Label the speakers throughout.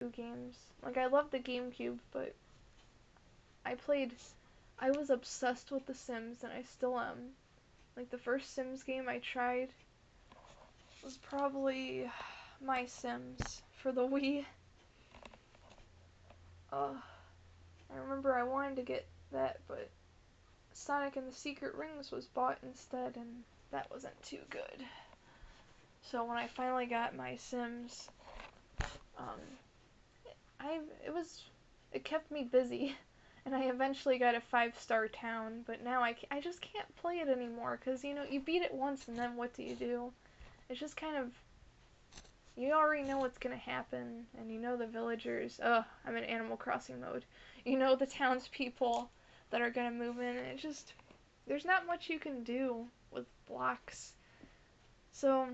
Speaker 1: games. Like, I love the GameCube, but I was obsessed with The Sims, and I still am. Like, the first Sims game I tried was probably My Sims for the Wii. I remember I wanted to get that, but Sonic and the Secret Rings was bought instead, and that wasn't too good. So when I finally got My Sims, um, it kept me busy, and I eventually got a 5-star town, but now I just can't play it anymore, because, you beat it once, and then what do you do? It's just kind of, you already know what's gonna happen, and you know the villagers. I'm in Animal Crossing mode. You know the townspeople that are gonna move in, and it's just, there's not much you can do with blocks. So,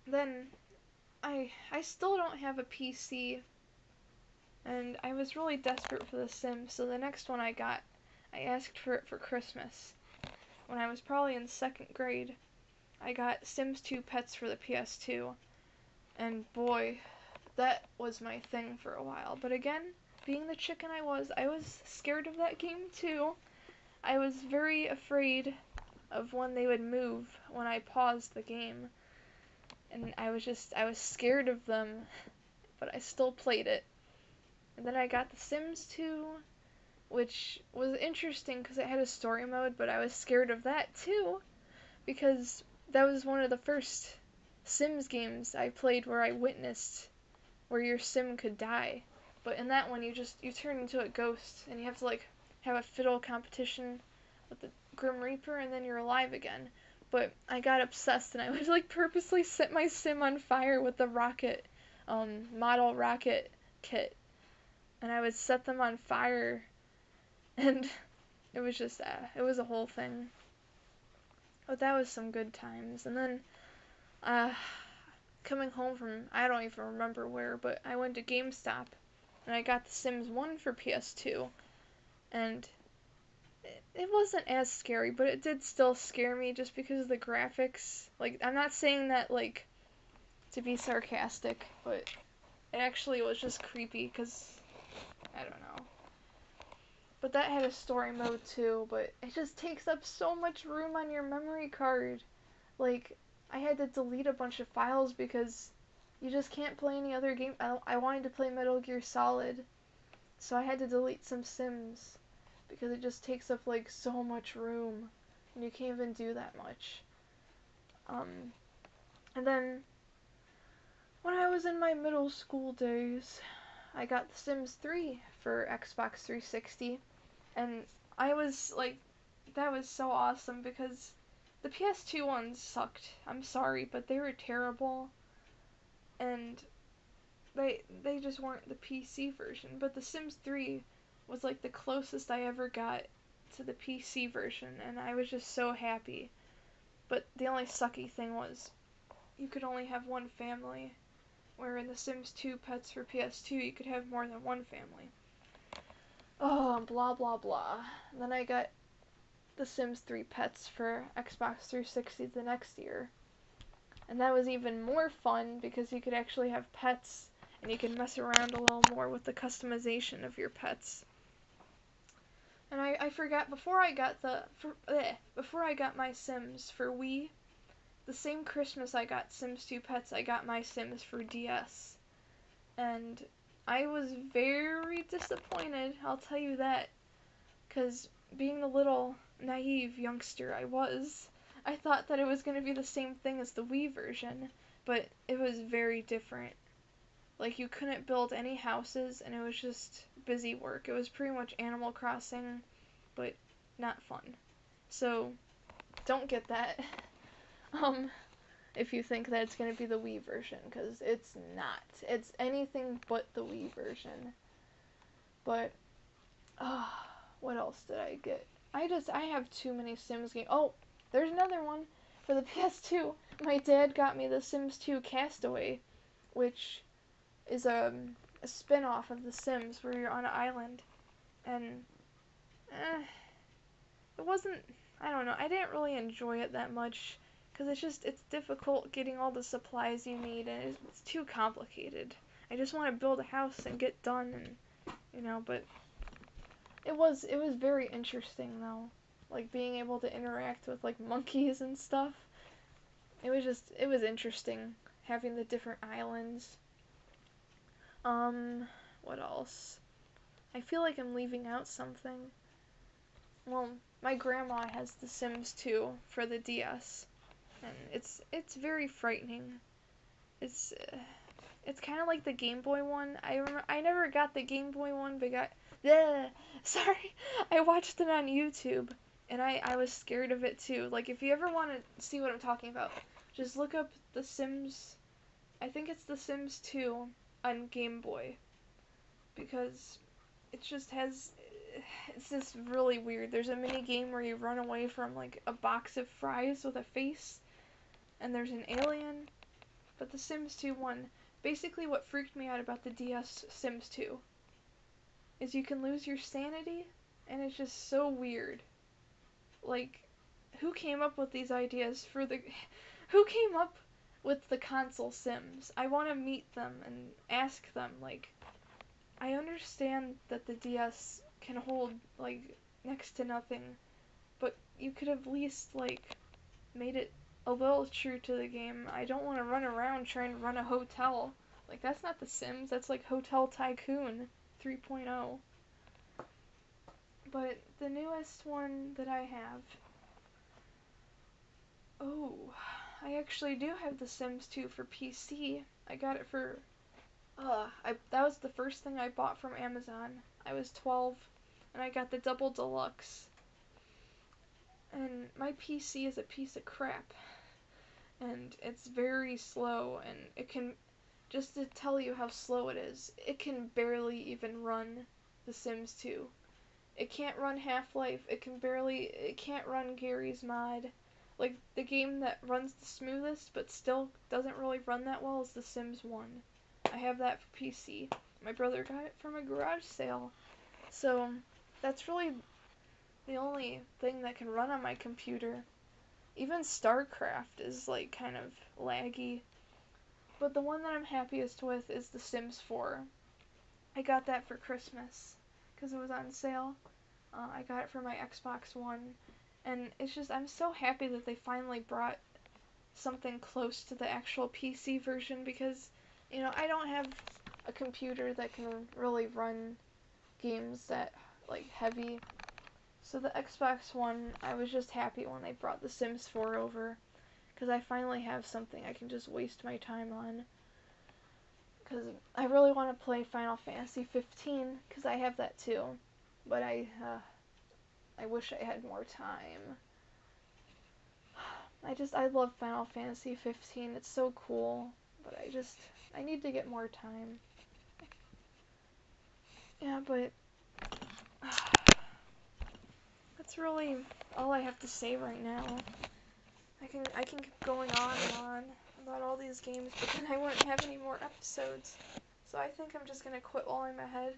Speaker 1: then, I still don't have a PC, and I was really desperate for The Sims, so the next one I got, I asked for it for Christmas. When I was probably in 2nd grade, I got Sims 2 Pets for the PS2, and boy, that was my thing for a while. But again, being the chicken I was scared of that game too. I was very afraid of when they would move when I paused the game. And I was scared of them, but I still played it. And then I got The Sims 2, which was interesting because it had a story mode, but I was scared of that too, because that was one of the first Sims games I played where I witnessed where your sim could die. But in that one, you turn into a ghost, and you have to, like, have a fiddle competition with the Grim Reaper, and then you're alive again. But I got obsessed, and I would, like, purposely set my sim on fire with the rocket, model rocket kit. And I would set them on fire, and it was just, it was a whole thing. But that was some good times. And then, coming home from, I don't even remember where, but I went to GameStop, and I got The Sims 1 for PS2, and it wasn't as scary, but it did still scare me just because of the graphics. Like, I'm not saying that, like, to be sarcastic, but it actually was just creepy, because, I don't know. But that had a story mode too, but it just takes up so much room on your memory card. Like, I had to delete a bunch of files because you just can't play any other game. I wanted to play Metal Gear Solid, so I had to delete some Sims because it just takes up, like, so much room, and you can't even do that much. And then when I was in my middle school days, I got The Sims 3 for Xbox 360, and I was like, that was so awesome because the PS2 ones sucked. I'm sorry, but they were terrible, and they just weren't the PC version. But The Sims 3 was like the closest I ever got to the PC version, and I was just so happy. But the only sucky thing was you could only have one family, where in The Sims 2 Pets for PS2 you could have more than one family. Oh, blah blah blah. And then I got The Sims 3 Pets for Xbox 360 the next year. And that was even more fun because you could actually have pets and you could mess around a little more with the customization of your pets. And I forgot, before I got my Sims for Wii, the same Christmas I got Sims 2 Pets, I got my Sims for DS. And I was very disappointed, I'll tell you that, because being the little naive youngster I thought that it was going to be the same thing as the Wii version, but it was very different. Like, you couldn't build any houses, and it was just busy work. It was pretty much Animal Crossing, but not fun. So, don't get that, if you think that it's going to be the Wii version, because it's not. It's anything but the Wii version. But, what else did I get? I have too many Sims games. Oh, there's another one. For the PS2, my dad got me The Sims 2 Castaway, which is a spin-off of The Sims where you're on an island. And, it wasn't, I don't know, I didn't really enjoy it that much, because it's difficult getting all the supplies you need, and it's too complicated. I just want to build a house and get done, and but it was very interesting though, like being able to interact with like monkeys and stuff. It was interesting having the different islands. Um, what else? I feel like I'm leaving out something. Well, my grandma has The Sims 2 for the DS, and it's very frightening. It's it's kind of like the Game Boy one. I never got the Game Boy one, but sorry, I watched it on YouTube, and I was scared of it too. Like if you ever want to see what I'm talking about, just look up The Sims. I think it's The Sims 2 on Game Boy, because it just has it's just really weird. There's a mini game where you run away from like a box of fries with a face, and there's an alien. But the Sims 2 one, basically what freaked me out about the DS Sims 2 is you can lose your sanity, and it's just so weird. Like, who came up with these ideas for the who came up with the console Sims? I want to meet them and ask them, like, I understand that the DS can hold like next to nothing, but you could have at least like made it a little true to the game. I don't want to run around trying to run a hotel. Like that's not The Sims. That's like Hotel Tycoon 3.0. But the newest one that I have, oh, I actually do have The Sims 2 for PC. I got it for that was the first thing I bought from Amazon. I was 12 and I got the double deluxe. And my PC is a piece of crap. And it's very slow, and it can, just to tell you how slow it is, it can barely even run The Sims 2. It can't run Half-Life, it can't run Garry's Mod. Like, the game that runs the smoothest but still doesn't really run that well is The Sims 1. I have that for PC. My brother got it from a garage sale. So, that's really the only thing that can run on my computer. Even StarCraft is like kind of laggy. But the one that I'm happiest with is The Sims 4. I got that for Christmas because it was on sale. I got it for my Xbox One. And it's just, I'm so happy that they finally brought something close to the actual PC version because, I don't have a computer that can really run games that, like, heavy. So the Xbox One, I was just happy when they brought The Sims 4 over, because I finally have something I can just waste my time on. Because I really want to play Final Fantasy 15, because I have that too, but I wish I had more time. I love Final Fantasy 15, it's so cool, but I need to get more time. Yeah, but that's really all I have to say right now. I can keep going on and on about all these games, but then I won't have any more episodes. So I think I'm just gonna quit while I'm ahead.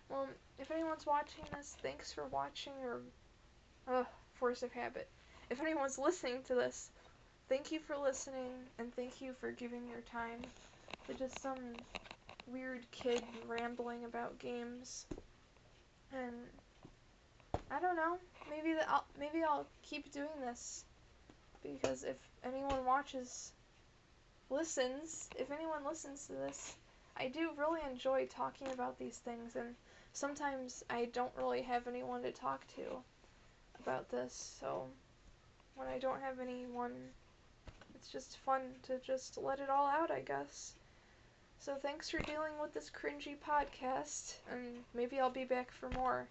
Speaker 1: Well, if anyone's watching this, thanks for watching, or force of habit. If anyone's listening to this, thank you for listening, and thank you for giving your time to just some weird kid rambling about games. And I don't know, maybe I'll keep doing this, because if anyone if anyone listens to this, I do really enjoy talking about these things, and sometimes I don't really have anyone to talk to about this, so when I don't have anyone, it's just fun to just let it all out, I guess. So thanks for dealing with this cringy podcast, and maybe I'll be back for more.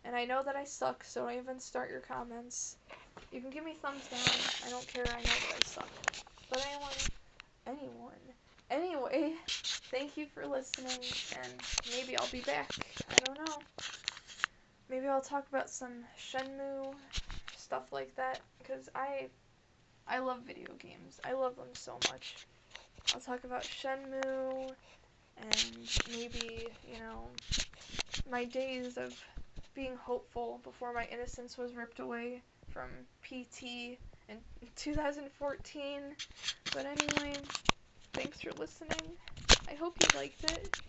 Speaker 1: And I know that I suck, so don't even start your comments. You can give me thumbs down, I don't care, I know that I suck. But anyway, thank you for listening, and maybe I'll be back, I don't know. Maybe I'll talk about some Shenmue, stuff like that, because I love video games, I love them so much. I'll talk about Shenmue, and maybe, my days of being hopeful before my innocence was ripped away from PT in 2014. But anyway, thanks for listening. I hope you liked it.